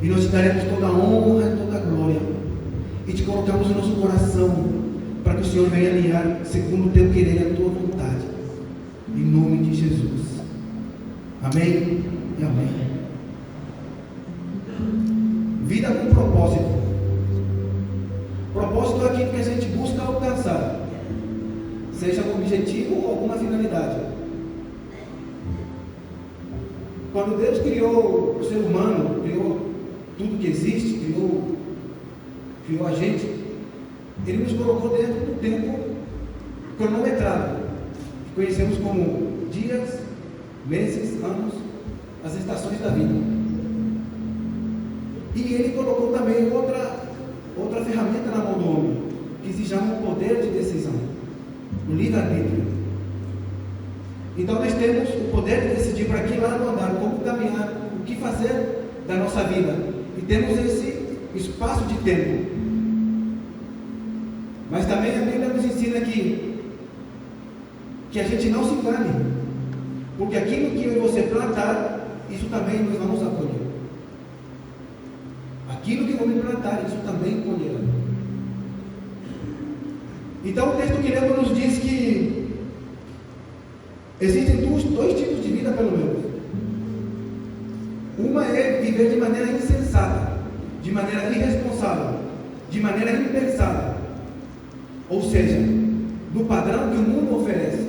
E nós te daremos toda a honra e toda a glória. E te colocamos no nosso coração, para que o Senhor venha alinhar segundo o teu querer e a tua vontade. Em nome de Jesus. Amém e amém. Vida com propósito. Propósito é aquilo que a gente busca alcançar, seja um objetivo ou alguma finalidade. Quando Deus criou o ser humano, criou tudo que existe, criou a gente, Ele nos colocou dentro do tempo cronometrado, que conhecemos como dias, meses, anos, as estações da vida. E Ele colocou também outra ferramenta na mão do homem, que se chama o poder de decisão, o livre-arbítrio. Então nós temos o poder de decidir para que lado andar, como caminhar, o que fazer da nossa vida. E temos esse espaço de tempo. Mas também a Bíblia nos ensina que a gente não se engane, porque aquilo que eu e você plantar, isso também nós vamos acolher. Aquilo que eu vou me plantar, isso também colherá. Então o texto que lemos nos diz que existem dois tipos de vida, pelo menos. Uma é viver de maneira insensata, de maneira irresponsável, de maneira impensada, ou seja, no padrão que o mundo oferece.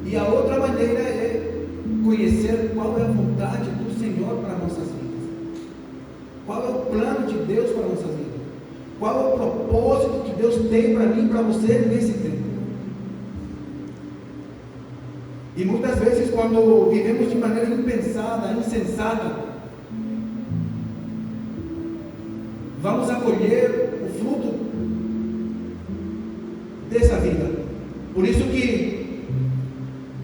E a outra maneira é conhecer qual é a vontade do Senhor para nossas vidas, qual é o plano de Deus para nossas vidas, qual é o propósito que Deus tem para mim e para você nesse tempo. E muitas vezes, quando vivemos de maneira impensada, insensata, vamos acolher o fruto dessa vida. Por isso que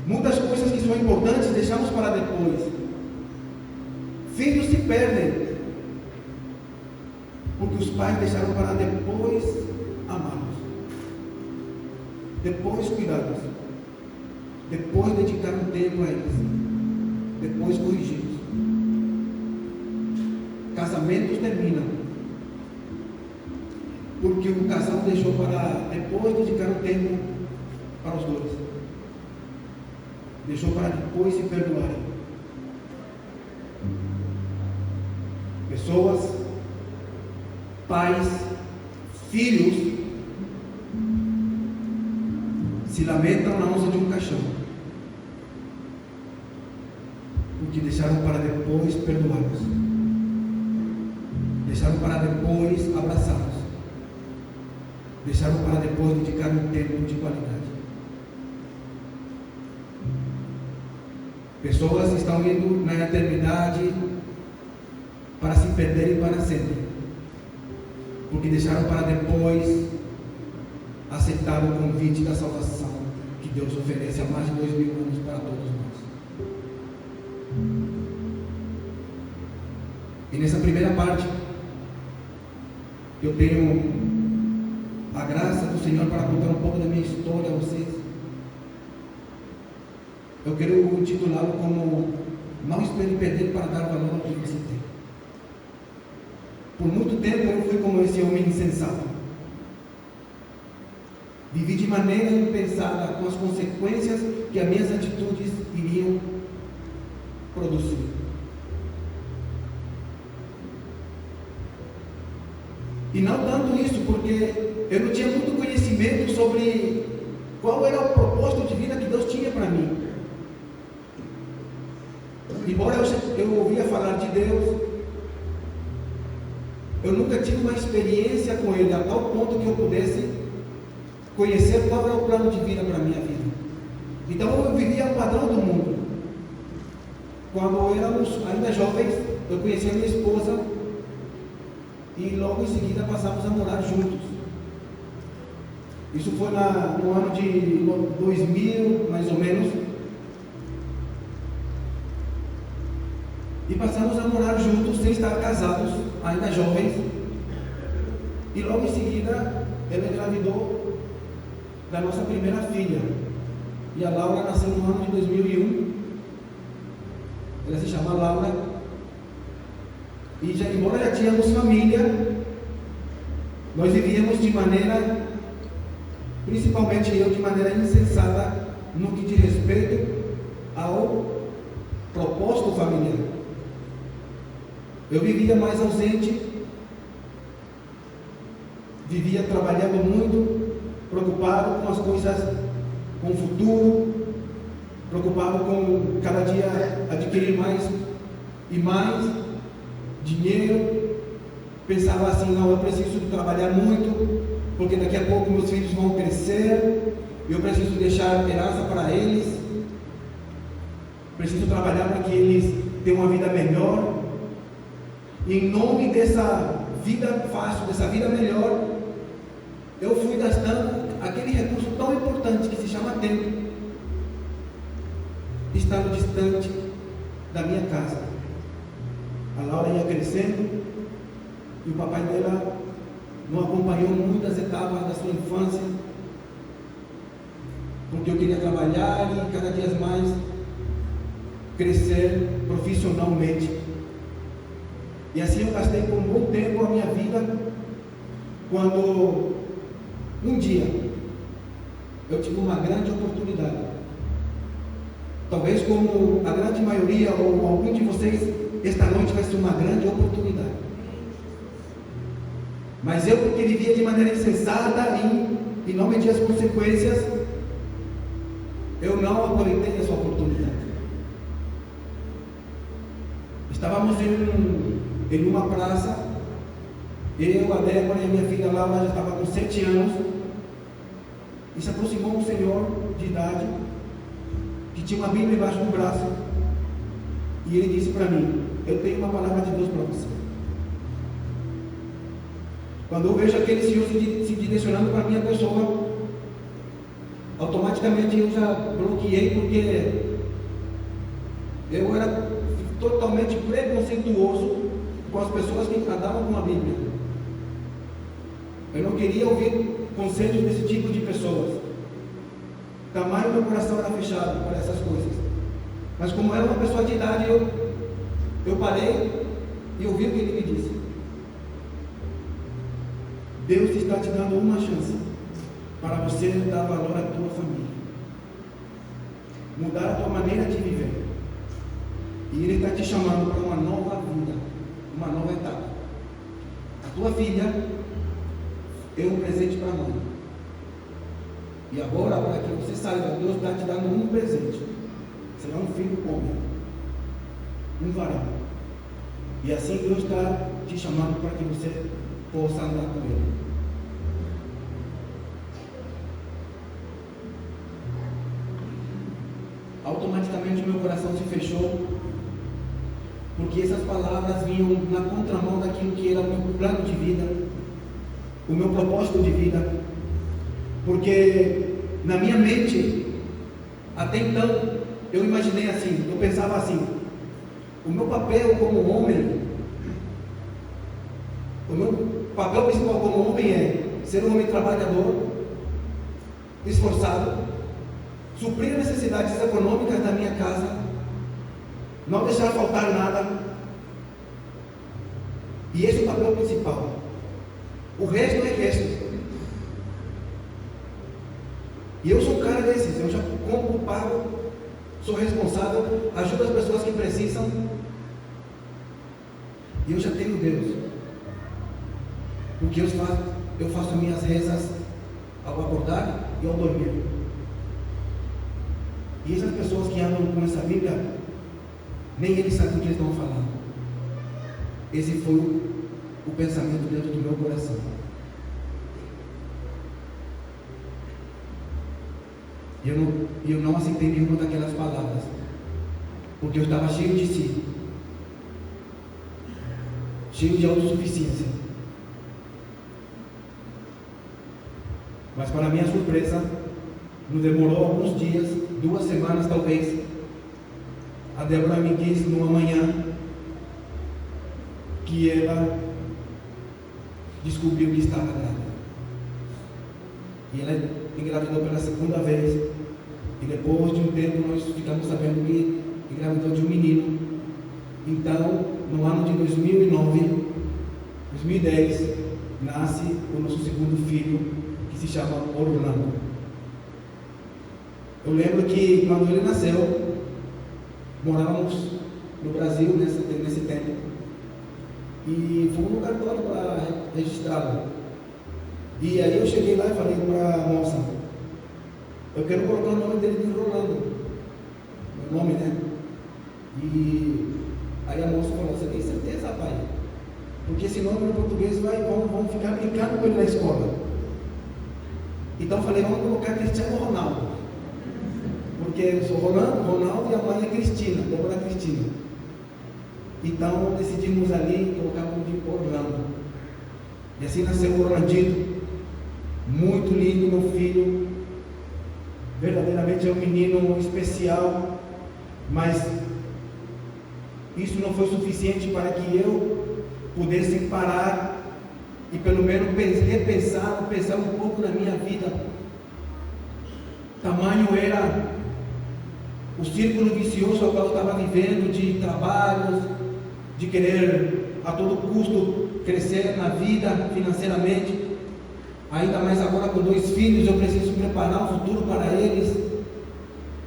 muitas coisas que são importantes deixamos para depois. Filhos se perdem porque os pais deixaram para depois amá-los, depois cuidá-los, depois dedicar um tempo a eles, depois corrigi-los. Casamentos terminam porque o casal deixou para depois dedicar um tempo para os dois, deixou para depois se perdoarem. Pessoas, pais, filhos se lamentam na onça de um caixão, porque deixaram para depois perdoá-los, deixaram para depois abraçá-los, deixaram para depois dedicar um tempo de qualidade. Pessoas estão indo na eternidade para se perderem para sempre, porque deixaram para depois aceitar o convite da salvação que Deus oferece há mais de 2000 anos para todos nós. E nessa primeira parte, eu tenho a graça do Senhor para contar um pouco da minha história a vocês. Eu quero intitulá-lo como "Não espere perder para dar valor ao que você tem". Por muito tempo eu fui como esse homem insensato. Vivi de maneira impensada com as consequências que as minhas atitudes iriam produzir. E não tanto isso, porque eu não tinha muito conhecimento sobre qual era o propósito de vida que Deus tinha para mim. Embora eu ouvia falar de Deus, eu nunca tive uma experiência com Ele a tal ponto que eu pudesse conhecer qual era o plano de vida para a minha vida. Então eu vivia o padrão do mundo. Quando éramos ainda jovens, eu conheci a minha esposa e logo em seguida passamos a morar juntos. Isso foi no ano de 2000, mais ou menos. E passamos a morar juntos sem estar casados, ainda jovens. E logo em seguida ela engravidou da nossa primeira filha. E a Laura nasceu no ano de 2001. ela se chama Laura, e embora já tínhamos família, nós vivíamos de maneira, principalmente eu, de maneira insensata no que diz respeito ao propósito familiar. Eu vivia mais ausente, vivia trabalhando muito, preocupado com as coisas, com o futuro, preocupado com cada dia adquirir mais e mais dinheiro. Pensava assim: não, eu preciso trabalhar muito, porque daqui a pouco meus filhos vão crescer, eu preciso deixar herança para eles, preciso trabalhar para que eles tenham uma vida melhor. E em nome dessa vida fácil, dessa vida melhor, eu fui gastando aquele recurso tão importante que se chama tempo, estando distante da minha casa. A Laura ia crescendo e o papai dela não acompanhou muitas etapas da sua infância, porque eu queria trabalhar e cada dia mais crescer profissionalmente. E assim eu gastei por um bom tempo a minha vida, quando um dia eu tive uma grande oportunidade. Talvez, como a grande maioria ou algum de vocês, esta noite vai ser uma grande oportunidade. Mas eu, porque vivia de maneira insensata e não media as consequências, eu não aproveitei essa oportunidade. Estávamos em uma praça, eu, a Débora e a minha filha Laura já estava com 7 anos, e se aproximou um senhor de idade, que tinha uma Bíblia embaixo do braço, e ele disse para mim: eu tenho uma palavra de Deus para você. Quando eu vejo aquele senhor se direcionando para a minha pessoa, automaticamente eu já bloqueei, porque eu era totalmente preconceituoso com as pessoas que andavam com a Bíblia. Eu não queria ouvir conselhos desse tipo de pessoas. Tamanho meu coração era fechado para essas coisas. Mas como era uma pessoa de idade, eu parei e ouvi o que ele me disse. Deus está te dando uma chance para você dar valor à tua família, mudar a tua maneira de viver. E Ele está te chamando para uma nova vida, uma nova etapa. A tua filha é um presente para a mãe. E agora, para que você saiba, Deus está te dando um presente. Será um filho homem, um varão. E assim Deus está te chamando para que você possa andar com Ele. Automaticamente o meu coração se fechou, porque essas palavras vinham na contramão daquilo que era o meu plano de vida, o meu propósito de vida. Porque na minha mente, até então, eu imaginei assim, eu pensava assim: o meu papel como homem, o meu papel principal como homem é ser um homem trabalhador, esforçado, suprir as necessidades econômicas da minha casa, não deixar faltar nada. E esse é o papel principal. O resto é resto. E eu sou um cara desses. Eu já compro, pago, sou responsável, ajudo as pessoas que precisam. E eu já tenho Deus. Porque eu faço minhas rezas ao acordar e ao dormir. E essas pessoas que andam com essa Bíblia, nem eles sabem o que eles estão falando. Esse foi o pensamento dentro do meu coração. E eu não aceitei nenhuma daquelas palavras, porque eu estava cheio de si, cheio de autossuficiência. Mas, para minha surpresa, não demorou alguns dias, 2 semanas talvez, a Débora me disse numa manhã que ela descobriu que estava grávida. E ela engravidou pela 2ª vez. E depois de um tempo nós ficamos sabendo que engravidou de um menino. Então, no ano de 2010, nasce o nosso segundo filho, que se chama Orlando. Eu lembro que quando ele nasceu, morávamos no Brasil nesse tempo, e fomos no cartório para registrá-lo. E aí eu cheguei lá e falei para a moça: eu quero colocar o nome dele de Rolando, meu nome, né? E aí a moça falou: você tem certeza, pai? Porque esse nome no português vão ficar brincando com ele na escola. Então eu falei: vamos colocar Cristiano Ronaldo, porque eu sou Ronaldo e a mãe é Cristina, Débora Cristina. Então decidimos ali colocar o nome de Orlando. E assim nasceu o Orlandito. Muito lindo, meu filho. Verdadeiramente é um menino especial. Mas isso não foi suficiente para que eu pudesse parar e pelo menos pensar um pouco na minha vida. Tamanho era o círculo vicioso ao qual eu estava vivendo, de trabalhos, de querer a todo custo crescer na vida financeiramente. Ainda mais agora com 2 filhos, eu preciso preparar um futuro para eles.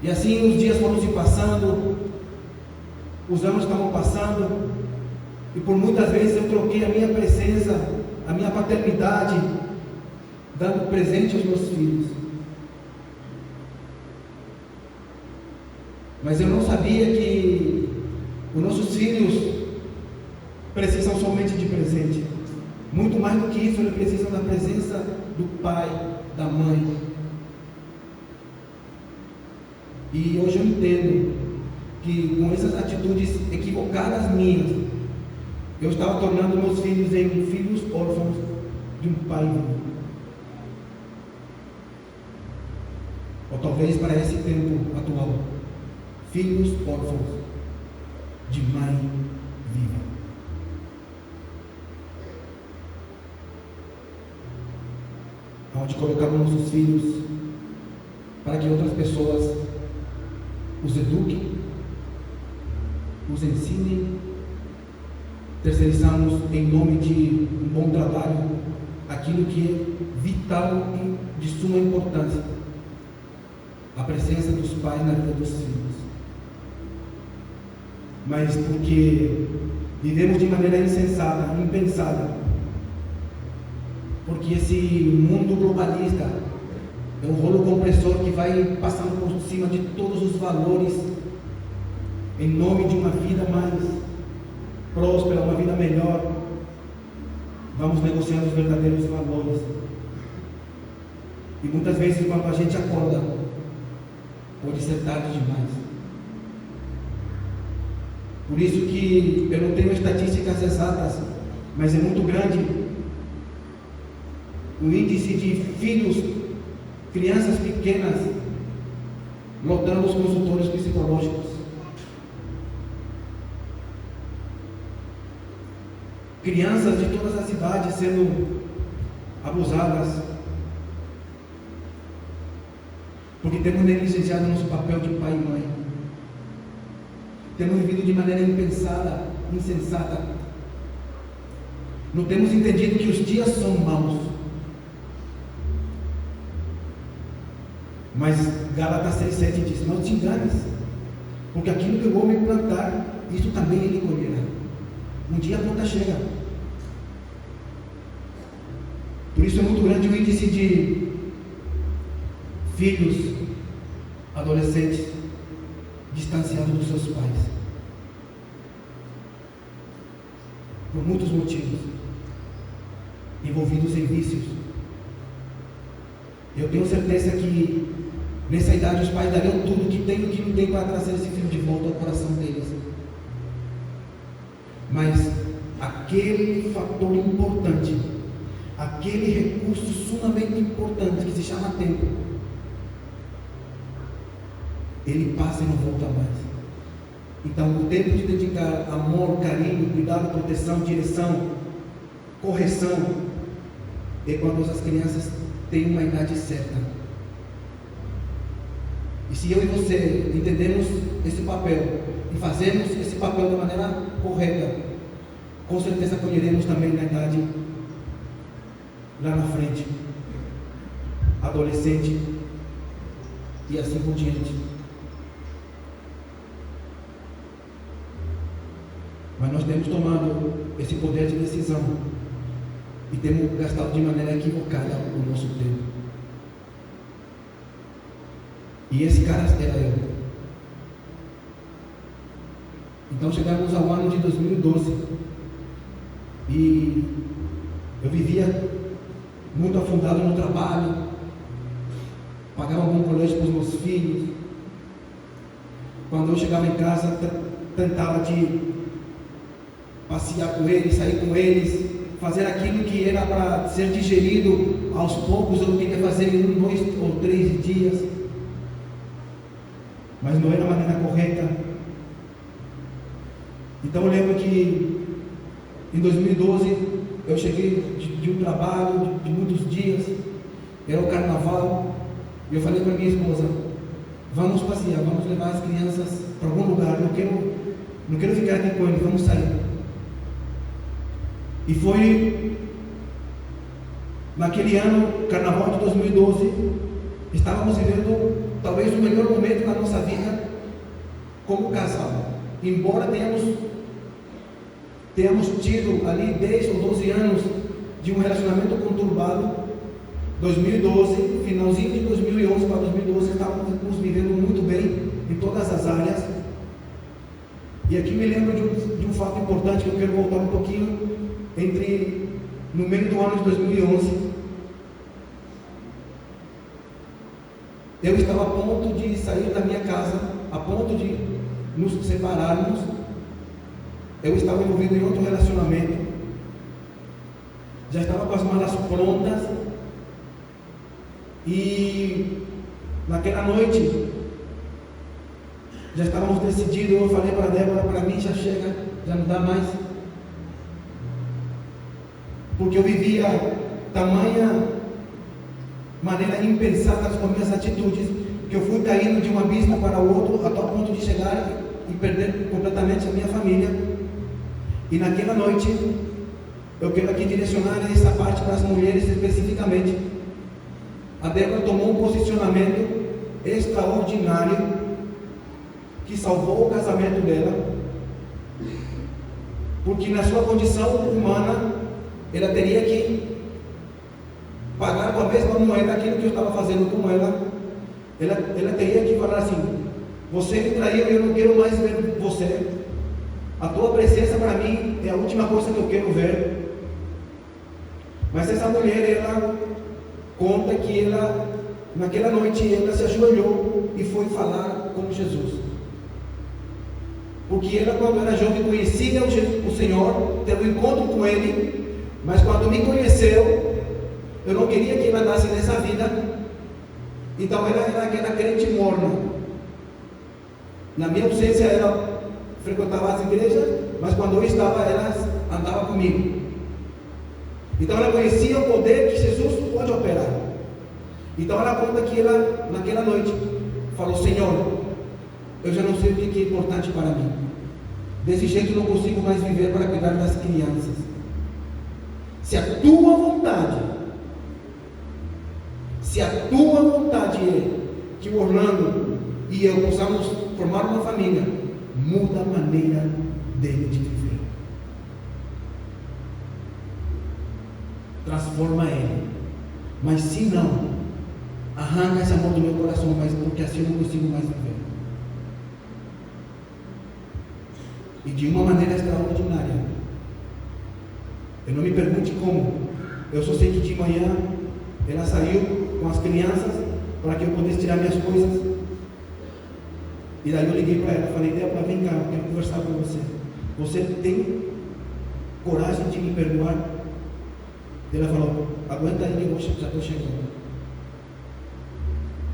E assim os dias foram se passando, os anos estavam passando, e por muitas vezes eu troquei a minha presença, a minha paternidade, dando presente aos meus filhos. Mas eu não sabia que os nossos filhos precisam somente de presente. Muito mais do que isso, eles precisam da presença do pai, da mãe. E hoje eu entendo que com essas atitudes equivocadas minhas, eu estava tornando meus filhos em filhos órfãos de um pai vivo. Ou talvez para esse tempo atual, filhos órfãos de mãe viva. Onde colocamos nossos filhos para que outras pessoas os eduquem, os ensinem. Terceirizamos em nome de um bom trabalho aquilo que é vital e de suma importância: a presença dos pais na vida dos filhos. Mas porque vivemos de maneira insensata, impensada, porque esse mundo globalista é um rolo compressor que vai passando por cima de todos os valores em nome de uma vida mais próspera, uma vida melhor. Vamos negociando os verdadeiros valores. E muitas vezes quando a gente acorda, pode ser tarde demais. Por isso que eu não tenho estatísticas exatas, mas é muito grande o índice de filhos, crianças pequenas, lotando os consultórios psicológicos. Crianças de todas as idades sendo abusadas, porque temos negligenciado nosso papel de pai e mãe. Temos vivido de maneira impensada, insensata. Não temos entendido que os dias são maus. Mas Gálatas 6,7 diz: não te enganes, porque aquilo que o homem plantar, isso também ele colherá. Um dia a conta chega. Por isso é muito grande o índice de filhos, adolescentes, distanciados dos seus pais, por muitos motivos, envolvidos em vícios. Eu tenho certeza que nessa idade os pais dariam tudo que tem e que não tem para trazer esse filho de volta ao coração deles. Mas aquele fator importante, aquele recurso sumamente importante que se chama tempo, ele passa e não volta mais. Então o tempo de dedicar amor, carinho, cuidado, proteção, direção, correção, é quando as crianças têm uma idade certa. E se eu e você entendemos esse papel e fazemos esse papel de maneira correta, com certeza colheremos também na idade lá na frente, adolescente e assim por diante. Mas nós temos tomado esse poder de decisão e temos gastado de maneira equivocada o nosso tempo. E esse cara era eu. Então chegamos ao ano de 2012 e eu vivia muito afundado no trabalho, pagava um bom colégio para os meus filhos. Quando eu chegava em casa, tentava de passear com eles, sair com eles, fazer aquilo que era para ser digerido aos poucos. Eu queria fazer em 1, 2 ou 3 dias, mas não era a maneira correta. Então eu lembro que em 2012 eu cheguei de um trabalho de muitos dias, era o carnaval, e eu falei para minha esposa: vamos passear, vamos levar as crianças para algum lugar, não quero ficar aqui com eles, vamos sair. E foi naquele ano, carnaval de 2012, estávamos vivendo talvez o melhor momento da nossa vida como casal. Embora tenhamos tido ali 10 ou 12 anos de um relacionamento conturbado, 2012, finalzinho de 2011 para 2012, estávamos vivendo muito bem em todas as áreas. E aqui me lembro de um fato importante que eu quero voltar um pouquinho. No meio do ano de 2011, eu estava a ponto de sair da minha casa, a ponto de nos separarmos. Eu estava envolvido em outro relacionamento, já estava com as malas prontas, e naquela noite já estávamos decididos. Eu falei para Débora: para mim já chega, já não dá mais, porque eu vivia tamanha maneira impensada com minhas atitudes, que eu fui caindo de um abismo para o outro, a tal ponto de chegar e perder completamente a minha família. E naquela noite, eu quero aqui direcionar essa parte para as mulheres especificamente. A Débora tomou um posicionamento extraordinário que salvou o casamento dela, porque na sua condição humana, ela teria que pagar com a mesma moeda aquilo que eu estava fazendo com ela. Ela teria que falar assim: você me traiu, eu não quero mais ver você. A tua presença para mim é a última coisa que eu quero ver. Mas essa mulher, ela conta que ela, naquela noite, ela se ajoelhou e foi falar com Jesus. Porque ela, quando era jovem, conhecia o Senhor, teve um encontro com Ele, mas quando me conheceu, eu não queria que ela andasse nessa vida. Então ela era aquela crente morna. Na minha ausência, ela frequentava as igrejas, mas quando eu estava, ela andava comigo. Então ela conhecia o poder que Jesus pode operar. Então ela conta que ela, naquela noite, falou: Senhor, eu já não sei o que é importante para mim. Desse jeito eu não consigo mais viver para cuidar das crianças. Se a tua vontade é que o Orlando e eu possamos formar uma família, muda a maneira dele de viver. Transforma ele. Mas se não, arranca esse amor do meu coração, mas porque assim eu não consigo mais viver. E de uma maneira extraordinária. Eu não me pergunte como. Eu só sei que de manhã ela saiu com as crianças para que eu pudesse tirar minhas coisas. E daí eu liguei para ela, falei: Débora, vem cá, eu quero conversar com você. Você tem coragem de me perdoar? Ela falou: aguenta aí que eu já estou chegando.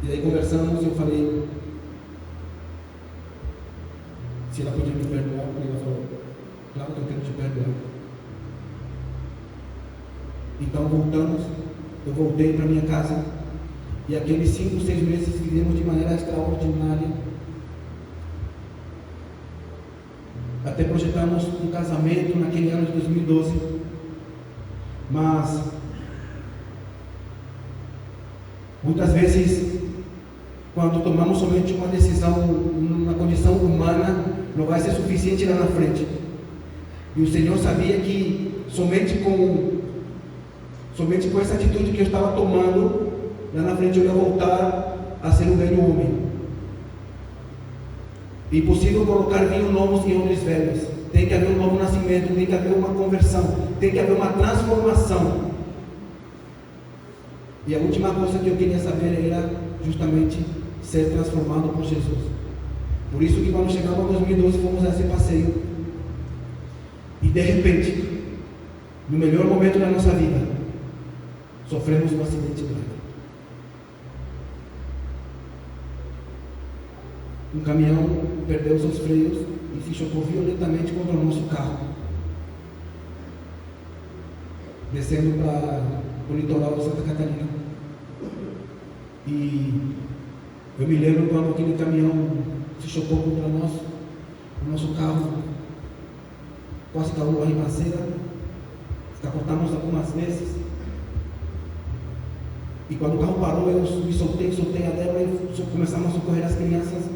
E daí conversamos e eu falei se ela podia me perdoar. E ela falou: claro que eu quero te perdoar. Então voltamos, eu voltei para minha casa, e aqueles 5, 6 meses vivemos de maneira extraordinária. até projetamos um casamento naquele ano de 2012, mas muitas vezes, quando tomamos somente uma decisão na condição humana, não vai ser suficiente lá na frente. E o Senhor sabia que somente com essa atitude que eu estava tomando, lá na frente eu ia voltar a ser um velho homem. É impossível colocar vinho novos em odres velhos. Tem que haver um novo nascimento, tem que haver uma conversão, tem que haver uma transformação. E a última coisa que eu queria saber era justamente ser transformado por Jesus. Por isso que quando chegamos a 2012 fomos a esse passeio. E de repente, no melhor momento da nossa vida, sofremos um acidente grave. Um caminhão perdeu seus freios e se chocou violentamente contra o nosso carro, descendo para o litoral de Santa Catarina. E eu me lembro quando aquele caminhão se chocou contra o nosso carro, quase caiu a ribanceira, capotamos algumas vezes. E quando o carro parou, eu me soltei a Débora e começamos a socorrer as crianças.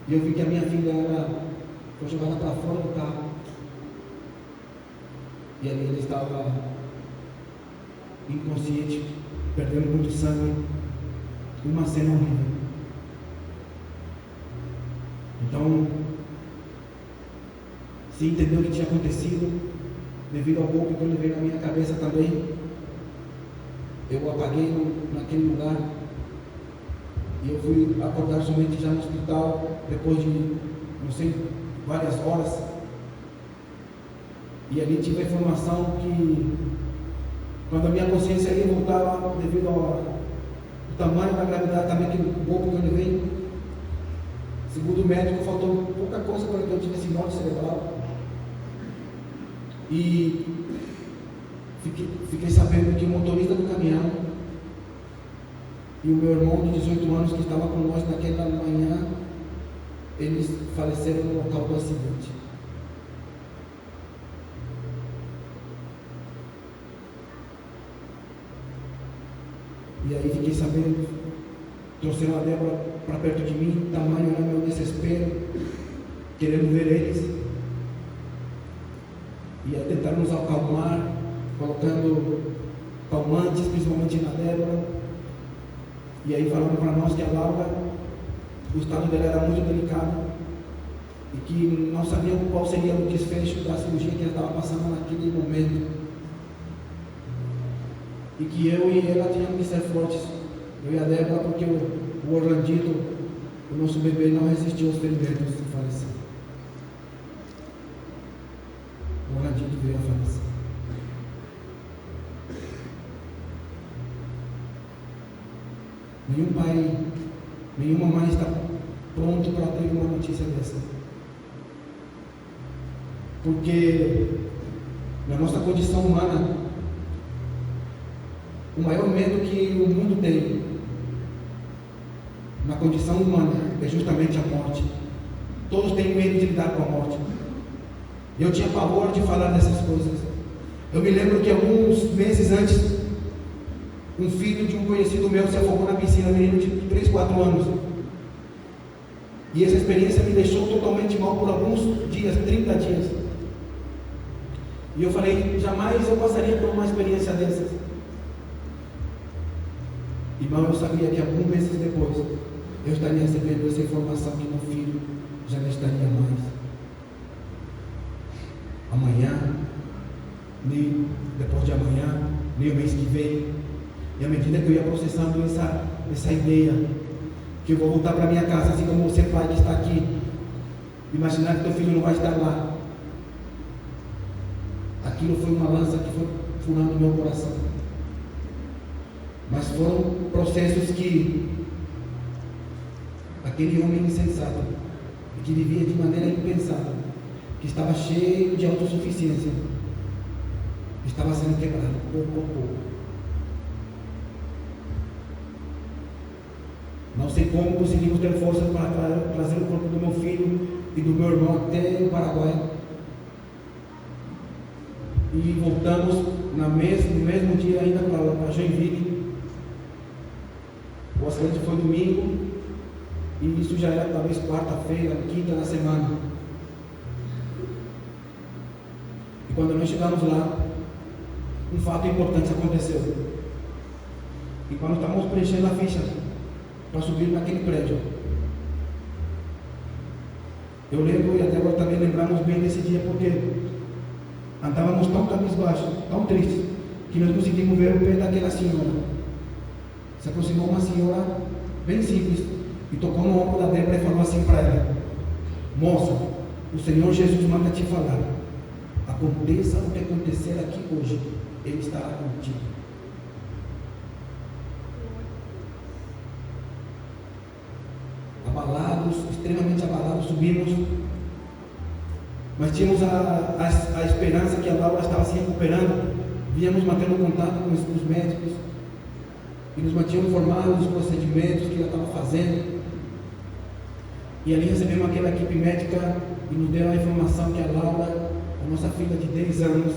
E eu vi que a minha filha foi jogada para fora do carro. E ali ela estava inconsciente, perdendo muito sangue. Uma cena horrível. Então, se entendeu o que tinha acontecido, devido ao golpe que eu levei na minha cabeça também, eu apaguei naquele lugar. E eu fui acordar somente já no hospital, depois de, não sei, várias horas. E ali tive a informação que, quando a minha consciência ali voltava, devido ao tamanho da gravidade também, que o golpe que eu levei, segundo o médico, faltou pouca coisa para que eu tivesse morte cerebral. E fiquei sabendo que o motorista do caminhão e o meu irmão de 18 anos que estava com nós naquela manhã, eles faleceram no local do acidente. E aí fiquei sabendo, trouxeram a Débora para perto de mim, tamanho era meu desespero, querendo ver eles. E aí tentaram nos acalmar, colocando calmantes, principalmente na Débora. E aí falaram para nós que a Laura, o estado dela era muito delicado e que não sabiam qual seria o desfecho da cirurgia que ela estava passando naquele momento. E que eu e ela tínhamos que ser fortes, eu e a Débora, porque o Orlandito, o nosso bebê, não resistiu aos ferimentos e faleceu. O Orlandito veio a falecer. Nenhum pai, nenhuma mãe está pronto para ter uma notícia dessa. Porque na nossa condição humana, o maior medo que o mundo tem na condição humana é justamente a morte. Todos têm medo de lidar com a morte. Eu tinha pavor de falar dessas coisas. Eu me lembro que alguns meses antes, um filho de um conhecido meu se afogou na piscina, um menino de 3, 4 anos. E essa experiência me deixou totalmente mal por alguns dias, 30 dias. E eu falei, jamais eu passaria por uma experiência dessas. E mal eu sabia que alguns meses depois, eu estaria recebendo essa informação que meu filho já não estaria mais. Amanhã, nem depois de amanhã, nem o mês que vem. E à medida que eu ia processando essa ideia, que eu vou voltar para minha casa, assim como você, pai, que está aqui, imaginar que teu filho não vai estar lá. Aquilo foi uma lança que foi furando meu coração. Mas foram processos que aquele homem insensato, que vivia de maneira impensada, que estava cheio de autossuficiência, estava sendo quebrado pouco a pouco. Não sei como conseguimos ter forças para trazer o corpo do meu filho e do meu irmão até o Paraguai. e voltamos no mesmo dia ainda para Joinville. O acidente foi domingo e isso já era talvez quarta-feira, quinta na semana. E quando nós chegamos lá, um fato importante aconteceu. E quando estávamos preenchendo a ficha para subir naquele prédio, eu lembro, e até agora também lembramos bem desse dia, porque andávamos tão cabisbaixos, tão tristes, que nós conseguimos ver o pé daquela senhora. Se aproximou uma senhora bem simples e tocou no ombro da Débora e falou assim para ela: moça, o Senhor Jesus manda te falar, aconteça o que acontecer aqui hoje, Ele estará contigo. Abalados, extremamente abalados, subimos, mas tínhamos a esperança que a Laura estava se recuperando. Víamos mantendo contato com os médicos e nos mantinham informados dos procedimentos que ela estava fazendo. E ali recebemos aquela equipe médica e nos deu a informação que a Laura, a nossa filha de 10 anos,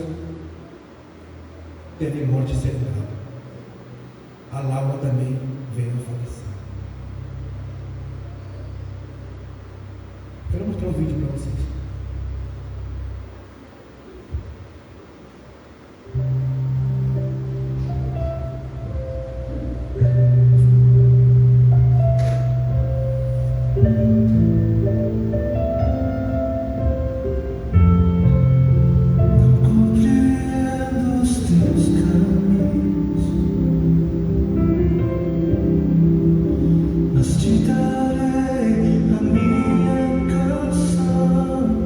teve morte cerebral. A Laura também veio a falecer. Quero mostrar um vídeo para vocês. Mas te darei a minha canção.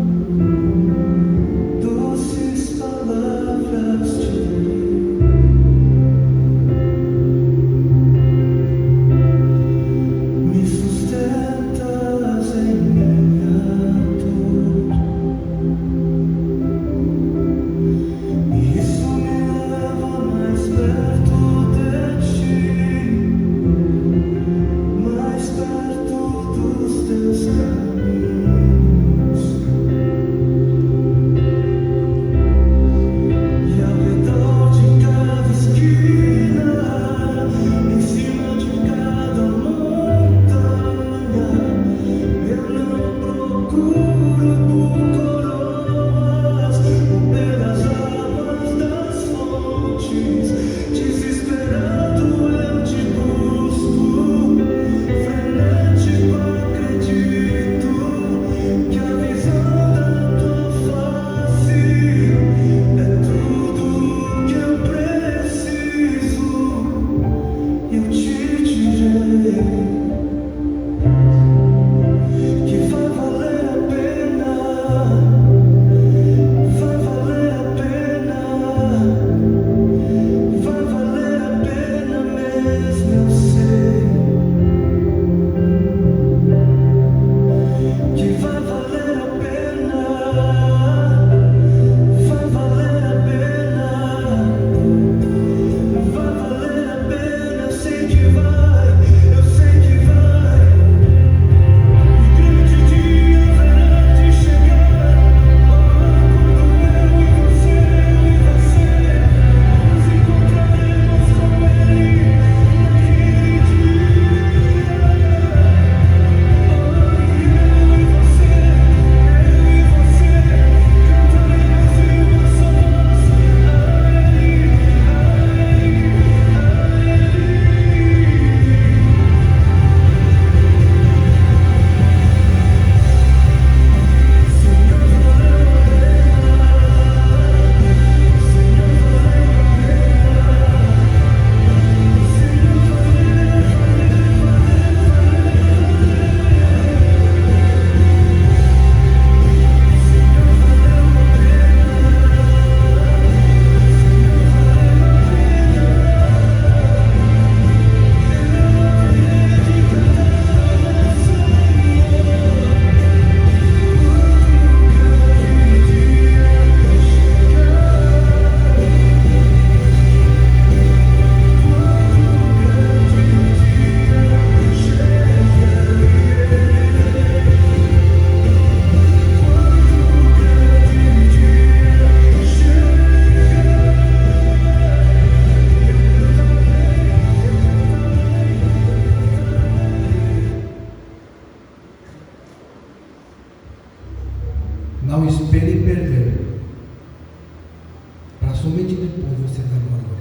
somente depois você dá valor.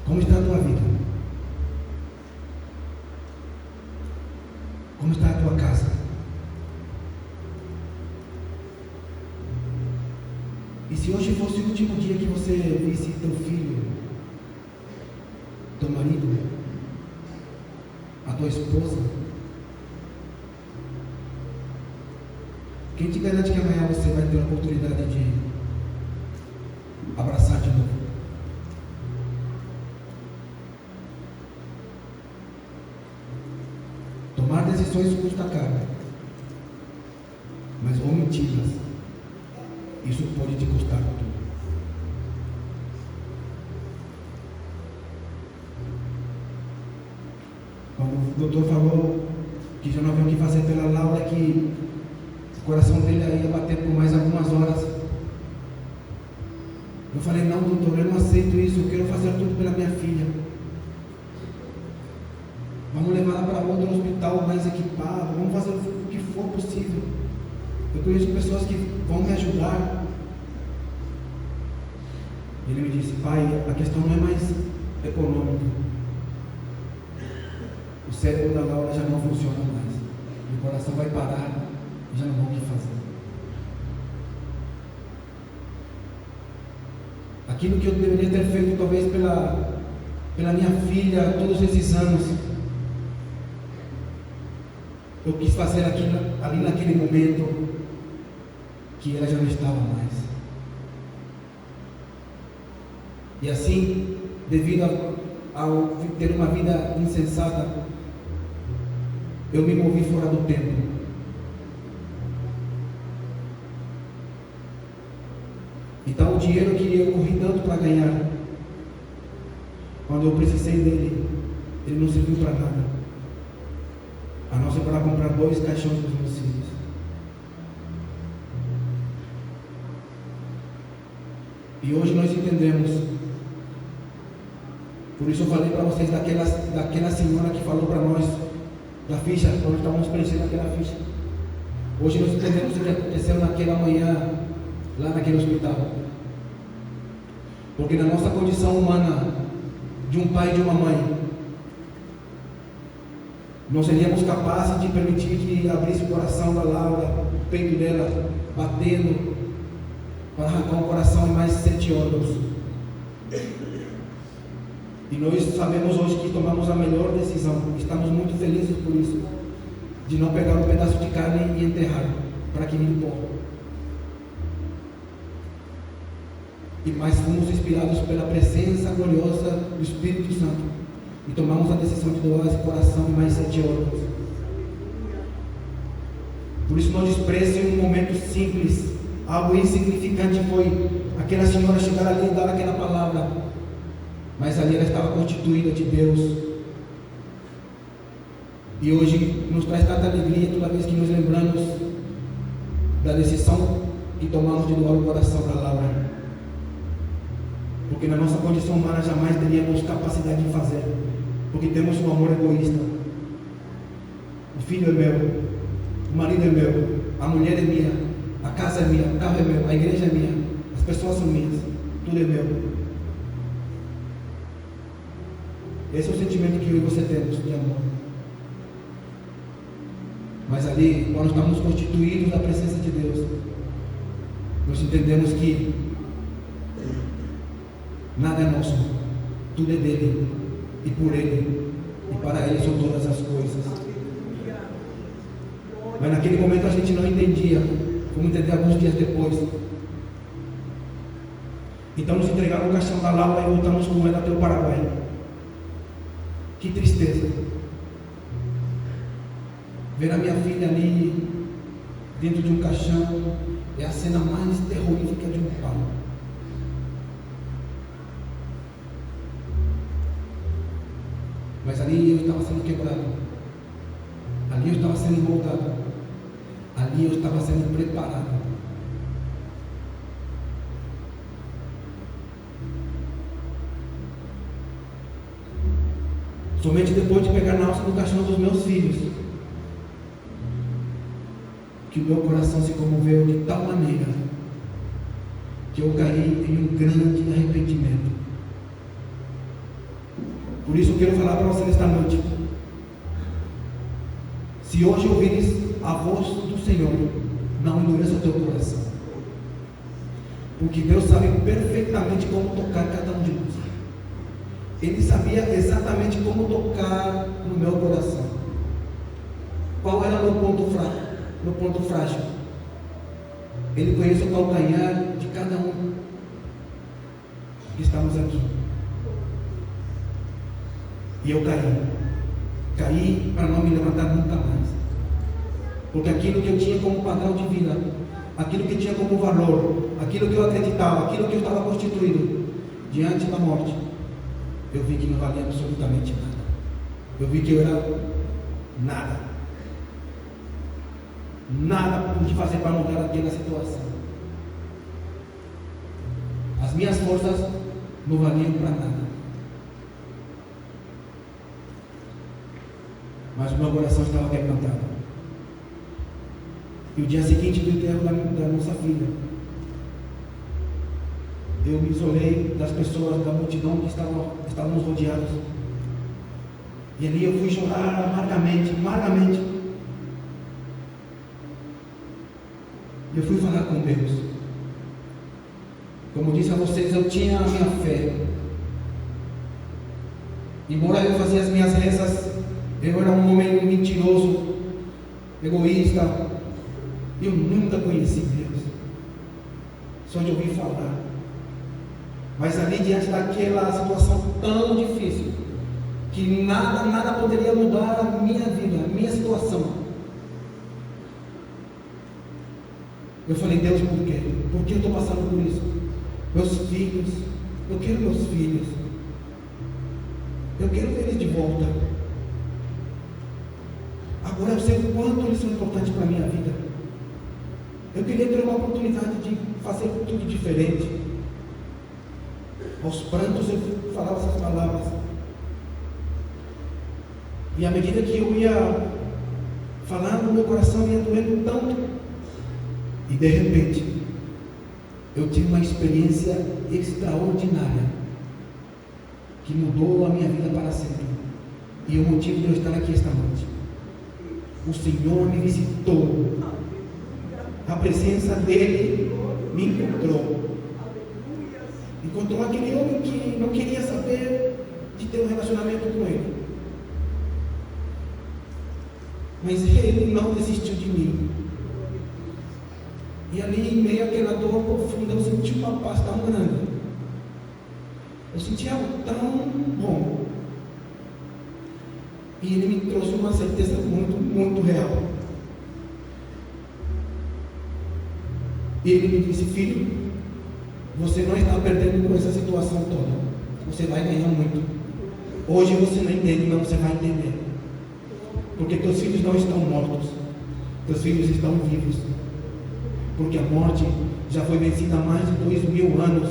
Como está a tua vida? Como está a tua casa? E se hoje fosse o último dia que você visse teu filho, teu marido, a tua esposa, quem te garante que amanhã você vai ter a oportunidade de abraçar de novo? Tomar decisões custa caro, mas omiti-las, isso pode te custar tudo. Quando o doutor falou que já não havia o que fazer pela Laura, que o coração dele ia bater por mais algumas horas, eu falei: não, doutor, eu não aceito isso, eu quero fazer tudo pela minha filha. Vamos levar ela para outro hospital mais equipado, vamos fazer o que for possível. Eu conheço pessoas que vão me ajudar. Ele me disse: pai, a questão não é mais econômica. O cérebro da Laura já não funciona mais. O coração vai parar e já não vão o que fazer. Aquilo que eu deveria ter feito talvez pela minha filha todos esses anos, eu quis fazer aquilo ali naquele momento que ela já não estava mais. E assim, devido ao ter uma vida insensata, eu me movi fora do tempo. Então o dinheiro que eu corri tanto para ganhar, quando eu precisei dele, ele não serviu para nada, a não ser para comprar 2 caixões para os meus filhos. E hoje nós entendemos. Por isso eu falei para vocês daquela senhora que falou para nós da ficha, quando estávamos preenchendo aquela ficha. Hoje nós entendemos o que aconteceu naquela manhã, lá naquele hospital. Porque na nossa condição humana, de um pai e de uma mãe, nós seríamos capazes de permitir que abrisse o coração da Laura, o peito dela batendo, para arrancar o coração em mais 7 órgãos. E nós sabemos hoje que tomamos a melhor decisão. Estamos muito felizes por isso, de não pegar um pedaço de carne e enterrar, para que vire pó. Mas fomos inspirados pela presença gloriosa do Espírito Santo e tomamos a decisão de doar esse coração em mais 7 órgãos. Por isso não despreze um momento simples, algo insignificante foi aquela senhora chegar ali e dar aquela palavra, mas ali ela estava constituída de Deus. E hoje nos traz tanta alegria toda vez que nos lembramos da decisão que tomamos de doar o coração da Laura. Porque na nossa condição humana jamais teríamos capacidade de fazer, porque temos um amor egoísta. O filho é meu, o marido é meu, a mulher é minha, a casa é minha, o carro é meu, a igreja é minha, as pessoas são minhas, tudo é meu. Esse é o sentimento que eu e você temos de amor. Mas ali, quando estamos constituídos da presença de Deus, nós entendemos que nada é nosso, tudo é dele, e por ele, e para ele são todas as coisas. Mas naquele momento a gente não entendia, vamos entender alguns dias depois. Então nos entregaram o caixão da Laura e voltamos com ela até o Paraguai. Que tristeza ver a minha filha ali dentro de um caixão. É a cena mais terrorífica de um pai. Mas ali eu estava sendo quebrado, ali eu estava sendo moldado, ali eu estava sendo preparado. Somente depois de pegar na alça do caixão dos meus filhos, que o meu coração se comoveu de tal maneira que eu caí em um grande arrependimento. Por isso eu quero falar para vocês esta noite: se hoje ouvires a voz do Senhor, não endureça o teu coração, porque Deus sabe perfeitamente como tocar cada um de nós. Ele sabia exatamente como tocar no meu coração. Qual era o meu ponto fraco, meu ponto frágil? Ele conhece o calcanhar de cada um que estamos aqui. E eu caí para não me levantar nunca mais, porque aquilo que eu tinha como padrão de vida, aquilo que tinha como valor, aquilo que eu acreditava, aquilo que eu estava constituído, diante da morte, eu vi que não valia absolutamente nada. Eu vi que eu era nada pude fazer para mudar aquela situação. As minhas forças não valiam para nada. Mas o meu coração estava quebrantado. E o dia seguinte do enterro da nossa filha, eu me isolei das pessoas, da multidão que estávamos rodeados. E ali eu fui chorar amargamente. Eu fui falar com Deus. Como disse a vocês, eu tinha a minha fé. Embora eu fazia as minhas rezas, eu era um homem mentiroso, egoísta. Eu nunca conheci Deus, só de ouvir falar. Mas ali, diante daquela situação tão difícil, que nada poderia mudar a minha vida, a minha situação, eu falei: Deus, por quê? Por que eu estou passando por isso? Meus filhos, eu quero meus filhos, eu quero ver eles de volta. Agora eu sei o quanto eles são importantes para a minha vida. Eu queria ter uma oportunidade de fazer tudo diferente. Aos prantos eu falava essas palavras. E à medida que eu ia falando, meu coração ia doendo tanto. E de repente, eu tive uma experiência extraordinária que mudou a minha vida para sempre. E o motivo de eu estar aqui esta noite: o Senhor me visitou. A presença dele me encontrou aquele homem que não queria saber de ter um relacionamento com ele, mas ele não desistiu de mim. E ali, em meio àquela dor profunda, eu senti uma paz tão grande, eu senti algo tão bom, e ele me trouxe uma certeza muito real. E ele me disse: filho, você não está perdendo com essa situação toda, você vai ganhar muito. Hoje você não entende, mas você vai entender, porque teus filhos não estão mortos, teus filhos estão vivos, porque a morte já foi vencida há mais de 2000 anos,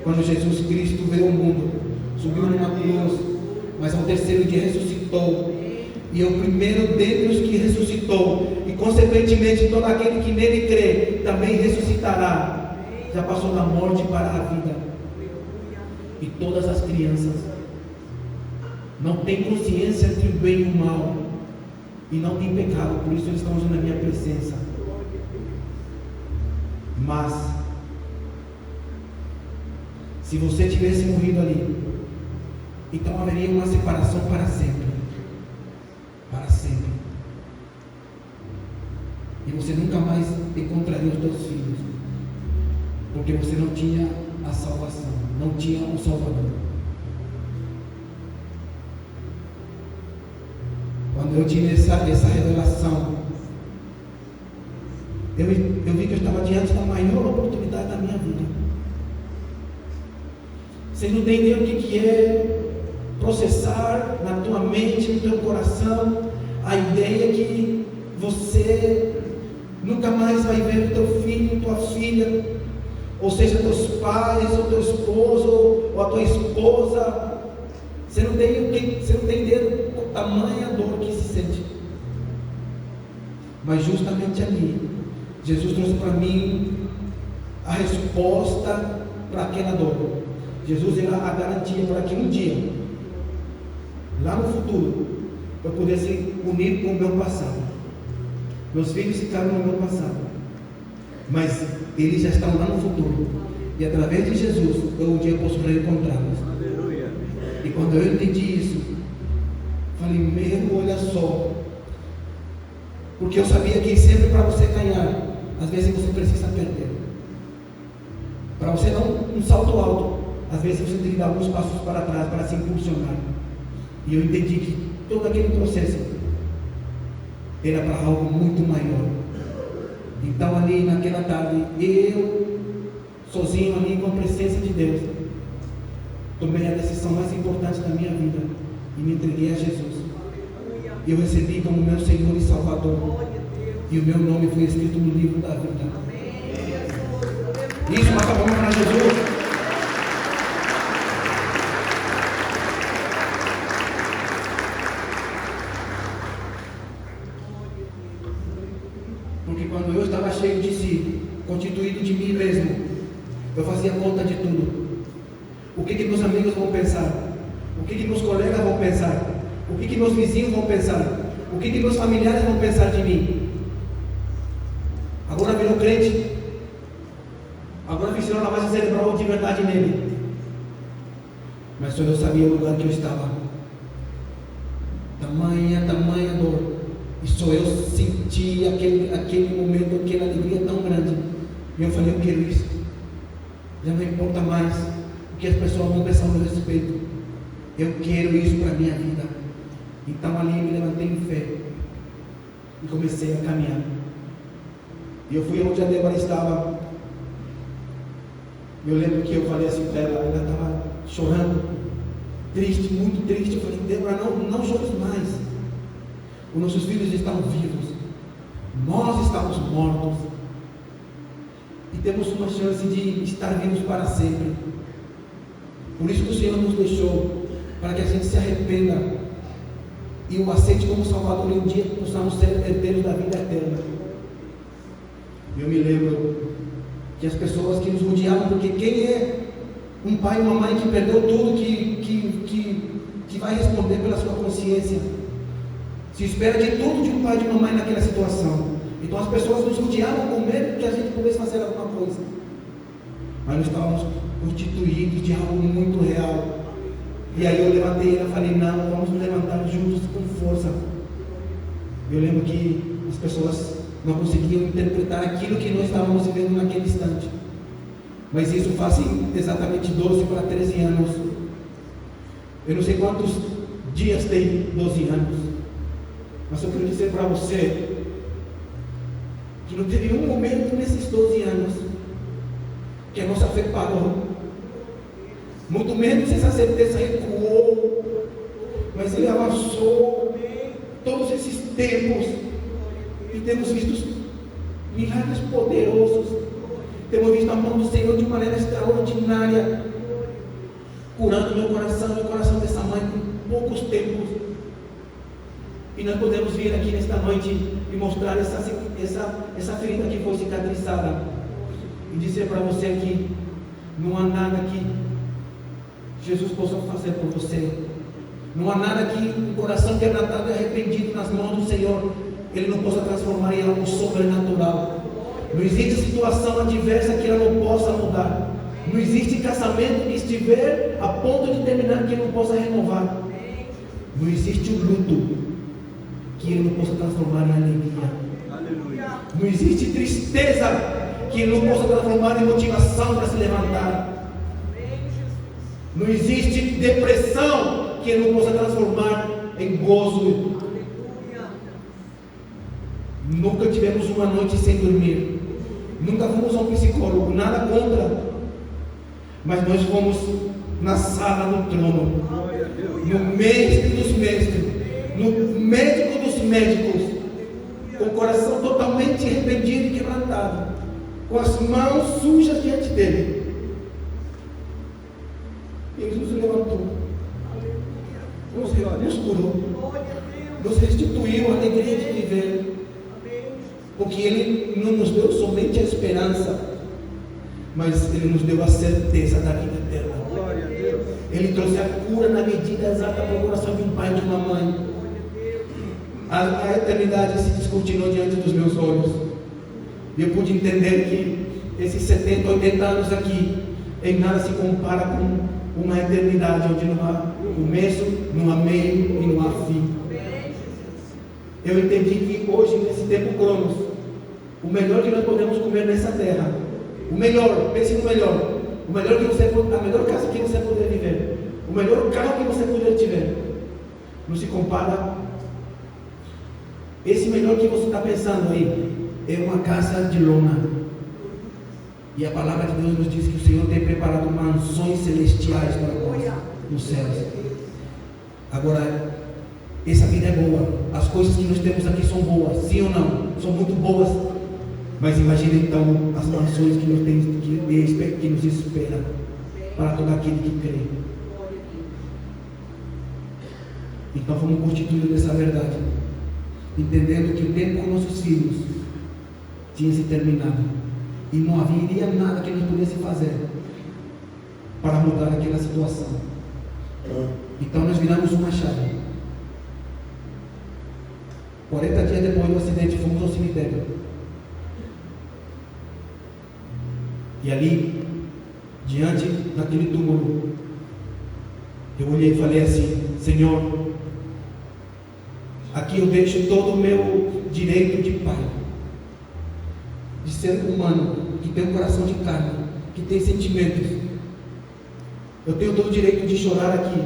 quando Jesus Cristo veio ao mundo, subiu numa cruz, mas ao terceiro dia ressuscitou, e é o primeiro dentre os que ressuscitou, e consequentemente todo aquele que nele crê também ressuscitará. Já passou da morte para a vida. E todas as crianças não têm consciência entre o bem e o mal, e não têm pecado, por isso eles estão na minha presença. Mas se você tivesse morrido ali, então haveria uma separação para sempre. Para sempre. E você nunca mais encontraria os teus filhos, porque você não tinha a salvação, não tinha um Salvador. Quando eu tive essa revelação, eu vi que eu estava diante da maior oportunidade da minha vida. Você não tem nem o que é processar na tua mente, no teu coração, a ideia que você nunca mais vai ver o teu filho, tua filha, ou seja, teus pais, ou teu esposo, ou a tua esposa. Você não tem ideia do tamanho da dor que se sente. Mas justamente ali, Jesus trouxe para mim a resposta para aquela dor. Jesus era a garantia para que um dia, lá no futuro, eu pudesse unir com o meu passado. Meus filhos ficaram no meu passado, mas eles já estão lá no futuro. E através de Jesus, eu um dia posso reencontrá-los. Aleluia. E quando eu entendi isso, falei, meu, olha só. Porque eu sabia que sempre para você ganhar, às vezes você precisa perder. Para você dar um salto alto, às vezes você tem que dar alguns passos para trás para se impulsionar. E eu entendi que todo aquele processo era para algo muito maior. Então ali naquela tarde, eu sozinho ali com a presença de Deus, tomei a decisão mais importante da minha vida e me entreguei a Jesus. E eu recebi como meu Senhor e Salvador. E o meu nome foi escrito no livro da vida. Isso, mas vamos para Jesus. Porque quando eu estava cheio de si, constituído de mim mesmo, eu fazia conta de tudo. O que meus amigos vão pensar? O que meus colegas vão pensar? O que meus vizinhos vão pensar? O que meus familiares vão pensar de mim? Agora virou crente. Agora fizeram lavagem cerebral de verdade nele. Mas só eu sabia o lugar que eu estava. Tamanha dor. E só eu senti aquele momento, aquela alegria tão grande. E eu falei, eu quero isso. Já não importa mais o que as pessoas vão pensar ao meu respeito. Eu quero isso para a minha vida. Então ali me levantei em fé. E comecei a caminhar. E eu fui onde a Débora estava. Eu lembro que eu falei assim para ela estava chorando, triste, muito triste. Eu falei, Débora, não chores mais. Os nossos filhos estão vivos. Nós estamos mortos. E temos uma chance de estar vivos para sempre. Por isso que o Senhor nos deixou, para que a gente se arrependa e o aceite como Salvador, e um dia possamos ser herdeiros da vida eterna. Eu me lembro que as pessoas que nos rodeavam, porque quem é um pai e uma mãe que perdeu tudo, que vai responder pela sua consciência? Se espera de tudo de um pai e de uma mãe naquela situação. Então as pessoas nos rodeavam com medo que a gente pudesse fazer alguma coisa. Mas nós estávamos constituídos de algo muito real. E aí eu levantei ela e falei, não, vamos nos levantar juntos com força. Eu lembro que as pessoas não conseguiam interpretar aquilo que nós estávamos vivendo naquele instante. Mas isso faz exatamente 12 para 13 anos. Eu não sei quantos dias tem 12 anos. Mas eu quero dizer para você que não teve um momento nesses 12 anos que a nossa fé parou. Muito menos essa certeza recuou. Mas ele avançou todos esses tempos. E temos visto milagres poderosos. Temos visto a mão do Senhor de maneira extraordinária, curando meu coração e o coração dessa mãe com poucos tempos. E nós podemos vir aqui nesta noite e mostrar essa ferida que foi cicatrizada. E dizer para você que não há nada que Jesus possa fazer por você. Não há nada que um coração quebrantado e arrependido nas mãos do Senhor Ele não possa transformar em algo sobrenatural. Não existe situação adversa que ela não possa mudar. Não existe casamento que estiver a ponto de terminar que ele não possa renovar. Não existe o luto que ele não possa transformar em alegria. Aleluia. Não existe tristeza que ele não possa transformar em motivação para se levantar. Não existe depressão que ele não possa transformar em gozo. Nunca tivemos uma noite sem dormir. Nunca fomos a um psicólogo, nada contra. Mas nós fomos na sala do trono, no mestre dos mestres, no médico dos médicos, com o coração totalmente arrependido e quebrantado, com as mãos sujas diante dele. Ele nos levantou, nos curou, nos restituiu a alegria de viver. Porque Ele não nos deu somente a esperança, mas Ele nos deu a certeza da vida eterna. Ele trouxe a cura na medida exata para o coração de um pai e de uma mãe. A eternidade se descortinou diante dos meus olhos. E eu pude entender que esses 70, 80 anos aqui, em nada se compara com uma eternidade onde não há começo, não há meio e não há fim. Eu entendi que hoje, nesse tempo Cronos, o melhor que nós podemos comer nessa terra, o melhor, pense no melhor, o melhor que você, a melhor casa que você puder viver, o melhor carro que você puder tiver, não se compara. Esse melhor que você está pensando aí é uma casa de lona. E a palavra de Deus nos diz que o Senhor tem preparado mansões celestiais para nós nos céus. Agora, essa vida é boa. As coisas que nós temos aqui são boas, sim ou não? São muito boas. Mas imagine então as mansões que nós temos, que nos espera para todo aquele que crê. Então fomos constituídos dessa verdade, entendendo que o tempo com nossos filhos tinha se terminado e não haveria nada que nós pudesse fazer para mudar aquela situação. Então nós viramos uma chave. 40 dias depois do acidente, fomos ao cemitério. E ali, diante daquele túmulo, eu olhei e falei assim: Senhor, aqui eu deixo todo o meu direito de pai, de ser humano, que tem um coração de carne, que tem sentimentos. Eu tenho todo o direito de chorar aqui,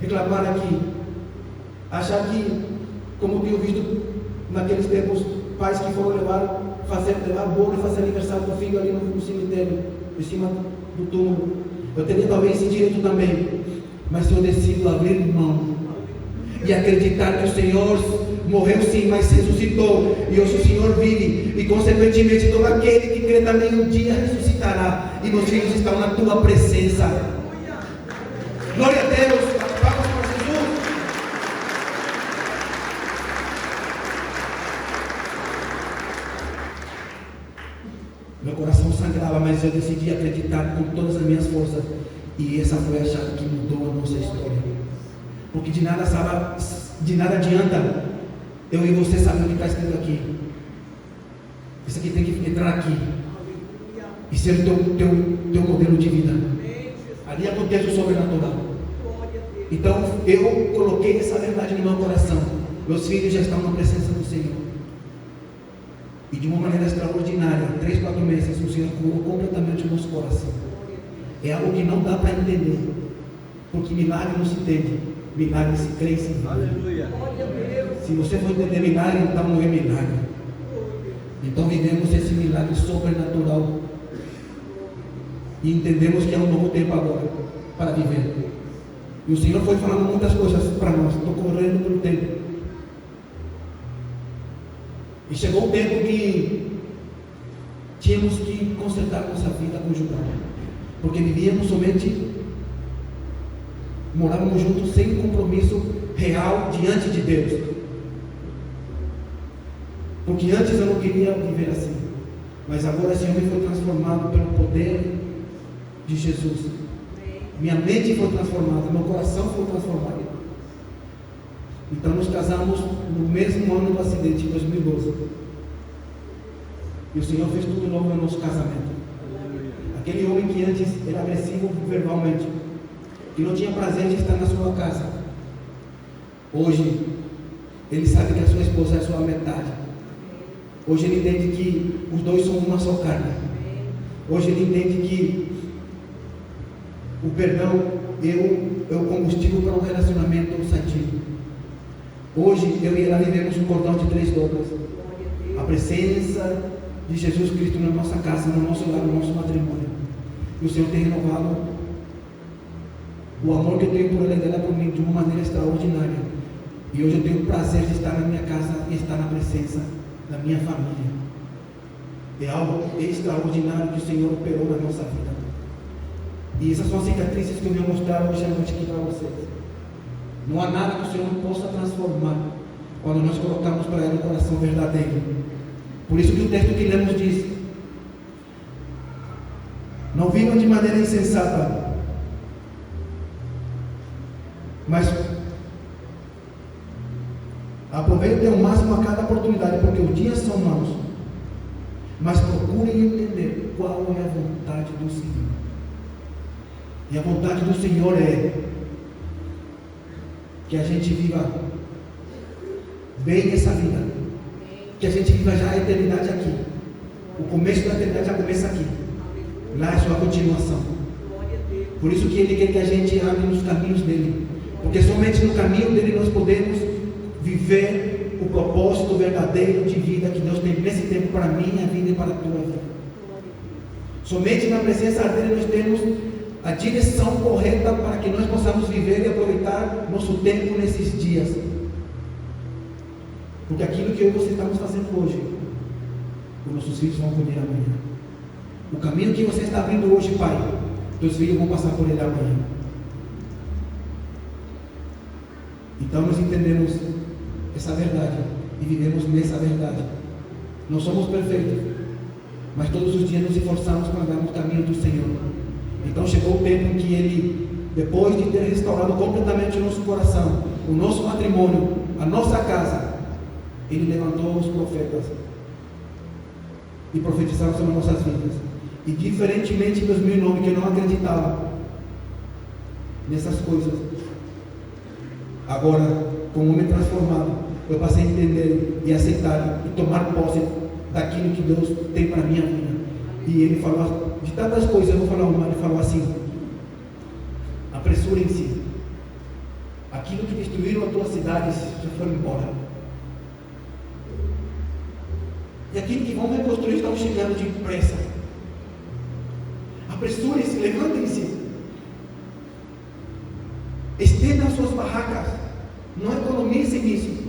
reclamar aqui, achar que, como eu tenho visto naqueles tempos, pais que foram levar bolo e fazer aniversário do filho ali no cemitério, em cima do túmulo. Eu teria talvez esse direito também, mas eu decido abrir mão e acreditar que o Senhor morreu sim, mas ressuscitou, e hoje o Senhor vive, e consequentemente todo aquele que crê também um dia ressuscitará, e meus filhos estão na tua presença. Glória a Deus, vamos para Jesus. Meu coração sangrava, mas eu decidi acreditar com todas as minhas forças, e essa foi a chave que mudou a nossa história. Porque de nada adianta eu e você saber o que está escrito aqui. Isso aqui tem que entrar aqui e ser o teu modelo de vida. Ali acontece o sobrenatural. Então eu coloquei essa verdade no meu coração. Meus filhos já estão na presença do Senhor. E de uma maneira extraordinária, 3, 4 meses, o Senhor curou completamente o nosso coração. É algo que não dá para entender, porque milagre não se entende, milagre se crê e se vive. Aleluia. Se você for entender milagre, então não é milagre. Então vivemos esse milagre sobrenatural e entendemos que é um novo tempo agora para viver. E o Senhor foi falando muitas coisas para nós. Estou correndo pelo tempo. E chegou o tempo que tínhamos que consertar nossa vida conjugal, porque vivíamos somente, morávamos juntos sem compromisso real diante de Deus. Porque antes eu não queria viver assim, mas agora esse homem foi transformado pelo poder de Jesus. Minha mente foi transformada, meu coração foi transformado. Então nos casamos no mesmo ano do acidente, em 2012. E o Senhor fez tudo novo no nosso casamento. Aquele homem que antes era agressivo verbalmente, que não tinha prazer de estar na sua casa, hoje ele sabe que a sua esposa é a sua metade. Hoje ele entende que os dois são uma só carne. Hoje ele entende que o perdão é o combustível para um relacionamento sadio. Hoje eu e ela vivemos um cordão de 3 dobras. A presença de Jesus Cristo na nossa casa, no nosso lar, no nosso matrimônio. E o Senhor tem renovado o amor que eu tenho por ela e dela por mim de uma maneira extraordinária. E hoje eu tenho o prazer de estar na minha casa e estar na presença da minha família. É algo extraordinário que o Senhor operou na nossa vida. E essas são as cicatrizes que eu vou mostrar hoje à noite aqui para vocês. Não há nada que o Senhor não possa transformar quando nós colocamos para Ele o coração verdadeiro. Por isso que o texto que lemos diz: não vivam de maneira insensata, mas aproveitem ao máximo a cada oportunidade, porque os dias são maus. Mas procurem entender qual é a vontade do Senhor. E a vontade do Senhor é que a gente viva bem essa vida, que a gente viva já a eternidade aqui. O começo da eternidade já começa aqui, lá é a sua continuação. Por isso que Ele quer que a gente ande nos caminhos dEle, porque somente no caminho dEle nós podemos viver o propósito verdadeiro de vida que Deus tem nesse tempo para a minha vida e para a tua vida. Somente na presença dEle nós temos a direção correta para que nós possamos viver e aproveitar nosso tempo nesses dias. Porque aquilo que eu e você estamos fazendo hoje, os nossos filhos vão colher amanhã. O caminho que você está abrindo hoje, Pai, teus filhos vão passar por ele amanhã. Então nós entendemos essa verdade e vivemos nessa verdade. Não somos perfeitos, mas todos os dias nos esforçamos para andar no caminho do Senhor. Então chegou o tempo em que Ele, depois de ter restaurado completamente o nosso coração, o nosso matrimônio, a nossa casa, Ele levantou os profetas e profetizaram sobre nossas vidas. E diferentemente de 2009, que eu não acreditava nessas coisas, agora, como homem transformado, eu passei a entender e aceitar e tomar posse daquilo que Deus tem para a minha vida. E Ele falou de tantas coisas, eu vou falar uma. Ele falou assim: apressurem-se, aquilo que destruíram a tua cidade já foram embora, e aquilo que vão reconstruir estão chegando depressa. Apressurem-se, levantem-se, estendam suas barracas, não economizem nisso.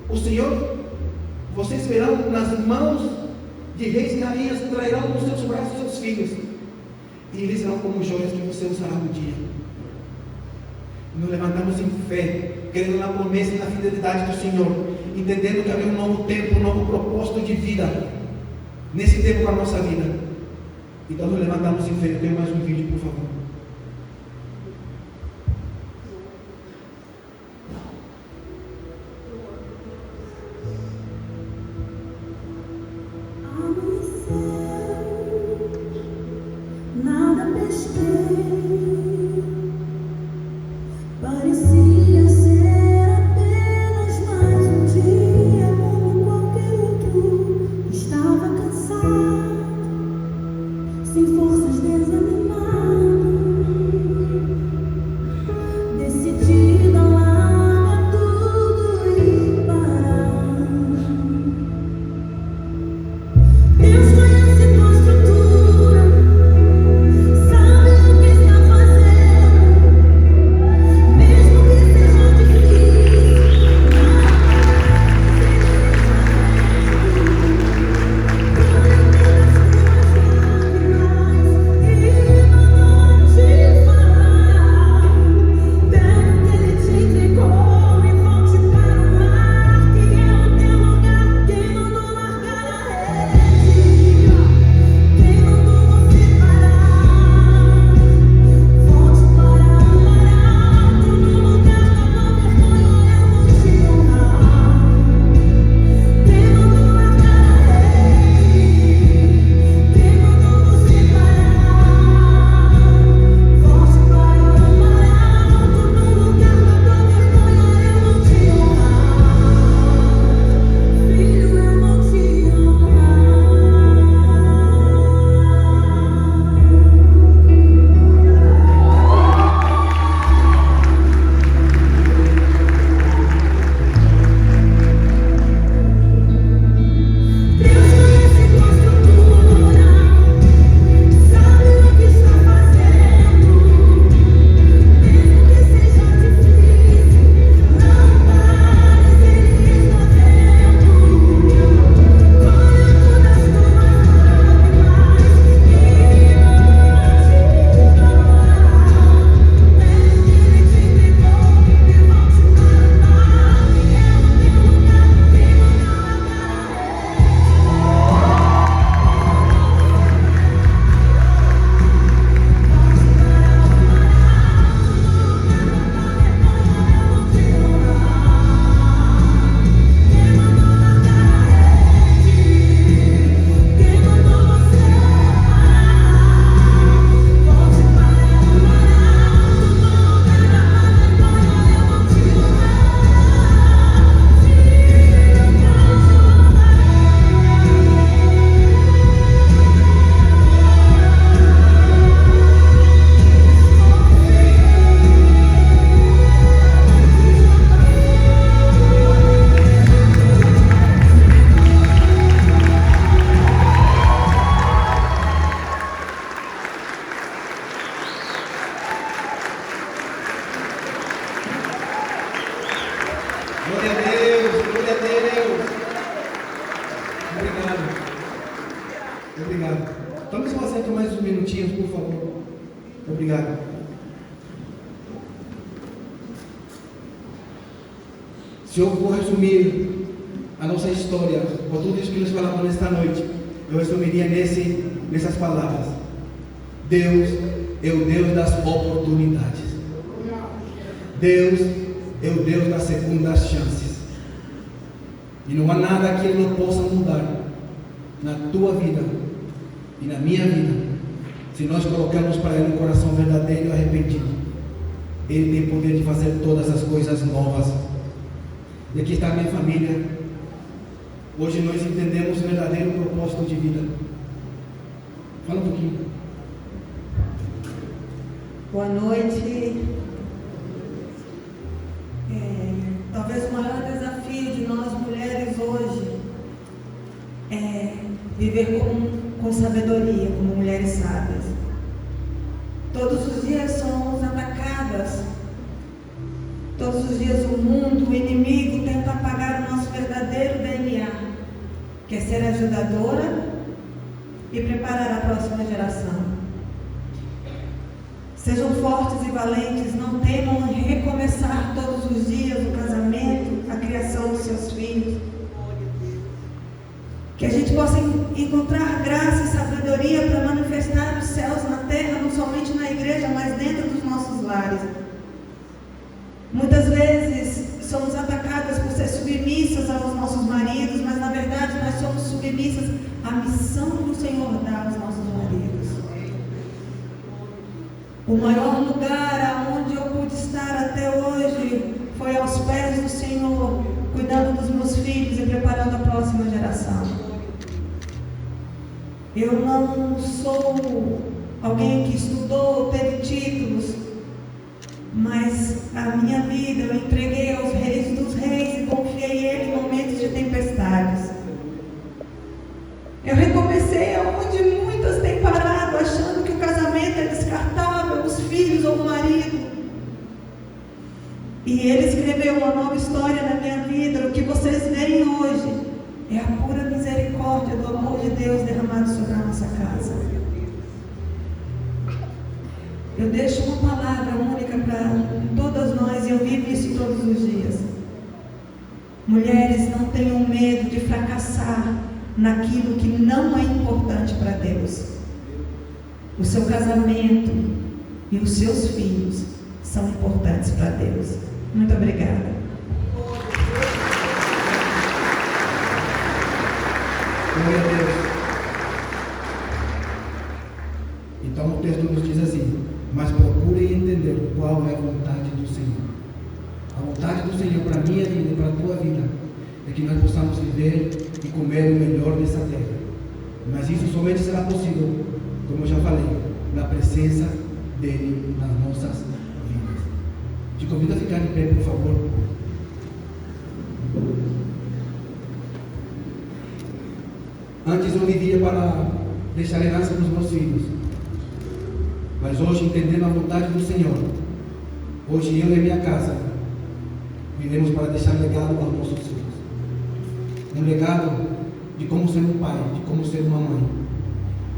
O Senhor, vocês verão nas mãos de reis e rainhas, trairão nos seus braços seus filhos, e eles serão como joias que você usará no dia. Nos levantamos em fé, crendo na promessa e na fidelidade do Senhor, entendendo que havia um novo tempo, um novo propósito de vida nesse tempo para a nossa vida. Então nos levantamos em fé. Tem mais um vídeo, por favor. Nada pesquei, parecia ser apenas mais um dia como qualquer outro. Estava cansado, sem forças, desanimado. Tome seu assento mais uns minutinhos, por favor. Obrigado. Se eu for resumir a nossa história, com tudo isso que nos falamos nesta noite, eu resumiria nessas palavras: Deus é o Deus das oportunidades. Deus é o Deus das segundas chances. E não há nada que Ele não possa mudar na tua vida e na minha vida, se nós colocamos para Ele um coração verdadeiro e arrependido. Ele tem poder de fazer todas as coisas novas. E aqui está a minha família. Hoje nós entendemos o verdadeiro propósito de vida. Fala um pouquinho. Boa noite. Talvez o maior desafio de nós mulheres hoje é viver com sabedoria, como mulheres sábias. Todos os dias somos atacadas. Todos os dias o mundo, o inimigo tenta apagar o nosso verdadeiro DNA, que é ser ajudadora e preparar a próxima geração. Sejam fortes e valentes, não temam em recomeçar todos os dias o casamento, a criação dos seus filhos. Que a gente possa encontrar graça e sabedoria para manifestar os céus na terra, não somente na igreja, mas dentro dos nossos lares. Muitas vezes somos atacadas por ser submissas aos nossos maridos, mas na verdade nós somos submissas à missão que o Senhor dá aos nossos maridos. O maior lugar aonde eu pude estar até hoje foi aos pés do Senhor, cuidando dos meus filhos e preparando a próxima geração. Eu não sou alguém que estudou, teve títulos, mas a minha vida eu entreguei aos reis dos reis e confiei em Ele em momentos de tempestades. Eu recomecei aonde muitas têm parado, achando que o casamento é descartável, os filhos ou o marido. E Ele escreveu uma nova história na minha vida. O que vocês veem hoje é a pura misericórdia do amor de Deus derramado sobre a nossa casa. Eu deixo uma palavra única para todas nós e eu vivo isso todos os dias. Mulheres, não tenham medo de fracassar naquilo que não é importante para Deus. O seu casamento e os seus filhos são importantes para Deus. Muito obrigada. Glória a Deus. Então o texto nos diz assim: mas procurem entender qual é a vontade do Senhor. A vontade do Senhor para a minha vida e para a tua vida é que nós possamos viver e comer o melhor dessa terra. Mas isso somente será possível, como eu já falei, na presença dEle nas nossas vidas. Te convido a ficar de pé, por favor. Antes eu vivia para deixar herança para os meus filhos. Mas hoje, entendendo a vontade do Senhor, hoje eu e minha casa vivemos para deixar legado aos nossos filhos. Um legado de como ser um pai, de como ser uma mãe.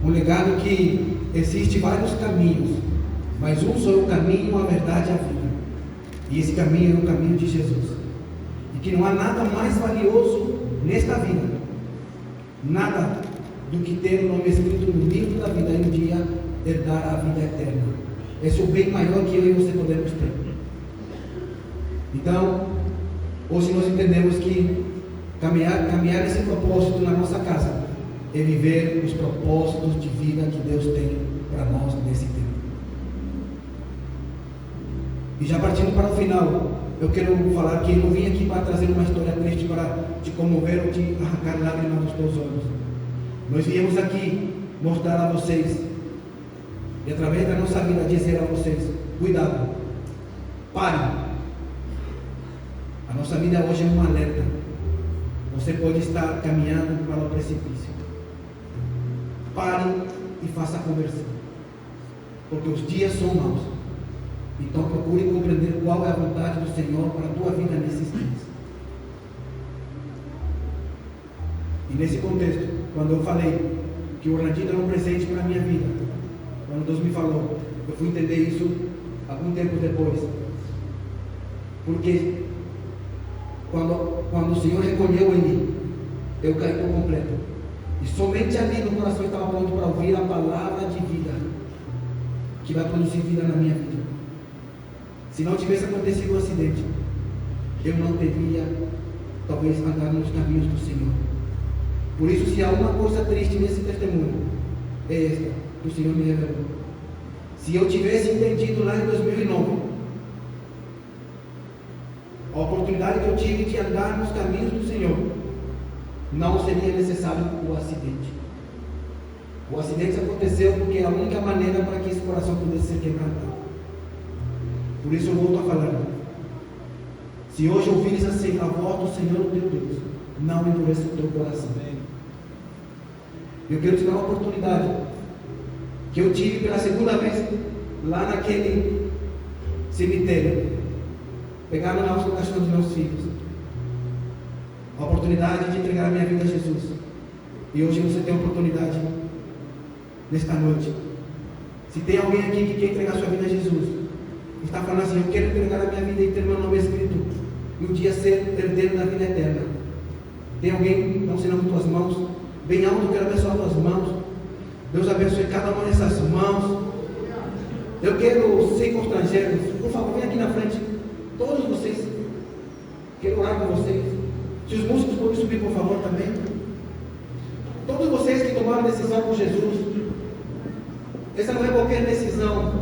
Um legado que existe vários caminhos, mas um só é o caminho, a verdade e a vida. E esse caminho é o caminho de Jesus. E que não há nada mais valioso nesta vida, nada do que ter o nome escrito no livro da vida e um dia herdar a vida eterna. Esse é o bem maior que eu e você podemos ter. Então, hoje nós entendemos que caminhar esse propósito na nossa casa é viver os propósitos de vida que Deus tem para nós nesse tempo. E já partindo para o final, eu quero falar que eu não vim aqui para trazer uma história triste para te comover ou te arrancar lágrimas dos teus olhos. Nós viemos aqui mostrar a vocês e através da nossa vida dizer a vocês: cuidado, pare. A nossa vida hoje é um alerta. Você pode estar caminhando para o precipício. Pare e faça a conversão, porque os dias são maus. Então procure compreender qual é a vontade do Senhor para a tua vida nesses dias. E nesse contexto, quando eu falei que o Orlandinho era um presente para a minha vida. Quando Deus me falou, eu fui entender isso algum tempo depois. Porque quando o Senhor recolheu em mim, eu caí por completo. E somente ali no coração estava pronto para ouvir a palavra de vida, que vai produzir vida na minha vida. Se não tivesse acontecido um acidente, eu não teria, talvez, andado nos caminhos do Senhor. Por isso, se há uma coisa triste nesse testemunho, é esta que o Senhor me revelou. Se eu tivesse entendido lá em 2009, a oportunidade que eu tive de andar nos caminhos do Senhor, não seria necessário o acidente. O acidente aconteceu porque é a única maneira para que esse coração pudesse ser quebrantado. Por isso eu volto a falar. Se hoje ouvires assim a voz do Senhor teu Deus, não endureça o teu coração. Eu quero te dar uma oportunidade que eu tive pela segunda vez lá naquele cemitério. Pegaram lá os caixões dos meus filhos. A oportunidade de entregar a minha vida a Jesus. E hoje você tem a oportunidade nesta noite. Se tem alguém aqui que quer entregar a sua vida a Jesus, está falando assim: eu quero entregar a minha vida e ter meu nome escrito e um dia ser herdeiro da vida eterna. Tem alguém? Não sei, não, com tuas mãos bem alto. Eu quero abençoar tuas mãos. Deus abençoe cada uma dessas mãos. Eu quero ser constrangeiro. Por favor, vem aqui na frente. Todos vocês. Quero orar com vocês. Se os músicos podem subir, por favor, também. Todos vocês que tomaram decisão por Jesus. Essa não é qualquer decisão.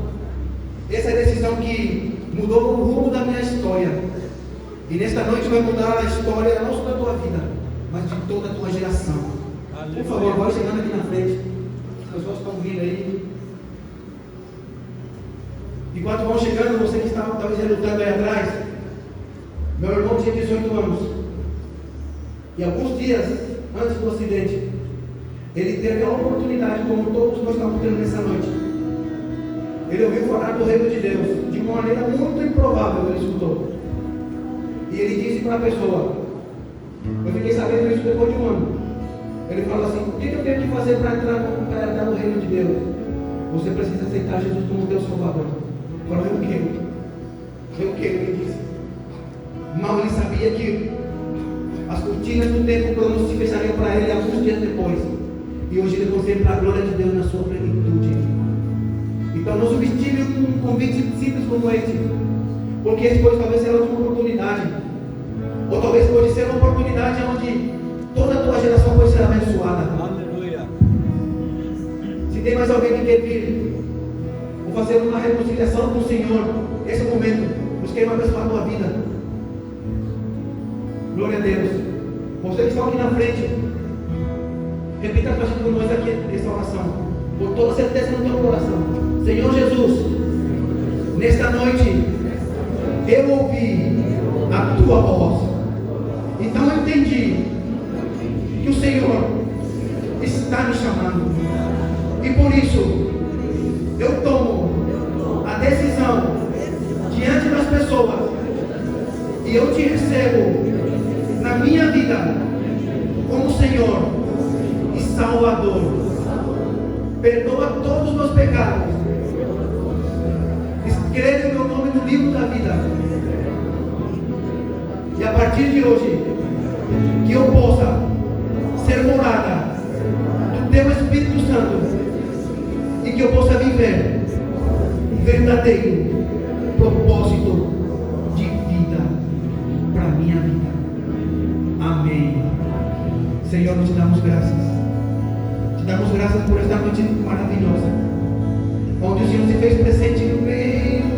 Essa é a decisão que mudou o rumo da minha história. E nesta noite vai mudar a história não só da tua vida, mas de toda a tua geração. Por favor, vai chegando aqui na frente. As pessoas estão vindo aí. Enquanto vão chegando, você que está talvez relutando aí atrás. Meu irmão tinha 18 anos. E alguns dias antes do acidente, ele teve a oportunidade, como todos nós estamos tendo nessa noite. Ele ouviu falar do reino de Deus de uma maneira muito improvável. Ele escutou. E ele disse para a pessoa, eu fiquei sabendo isso depois de um ano. Ele falou assim: o que eu tenho que fazer para entrar no reino de Deus? Você precisa aceitar Jesus como teu Salvador. Falou: eu quero, ele disse. Mal ele sabia que as cortinas do templo não se fechariam para ele alguns dias depois. E hoje ele contempla a glória de Deus na sua plenitude. Então não subestime um convite simples como este, porque depois talvez será uma oportunidade, ou talvez pode ser uma oportunidade onde toda a tua geração pode ser abençoada. Aleluia. Se tem mais alguém que quer vir, vou fazer uma reconciliação com o Senhor. Esse é o momento. Nós queremos abençoar a tua vida. Glória a Deus. Vocês que estão aqui na frente, repita com nós aqui essa oração, com toda certeza no teu coração. Senhor Jesus, nesta noite eu ouvi a tua voz. Então eu entendi que o Senhor está me chamando. E por isso eu tomo a decisão diante das pessoas e eu te recebo na minha vida como Senhor e Salvador. Perdoa todos os meus pecados. Escreve o meu nome no livro da vida. E a partir de hoje, que eu possa ser morada do teu Espírito Santo e que eu possa viver verdadeiro propósito de vida para a minha vida. Amém. Senhor, nós te damos graças. Te damos graças por esta noite maravilhosa, onde o Senhor se fez presente no meio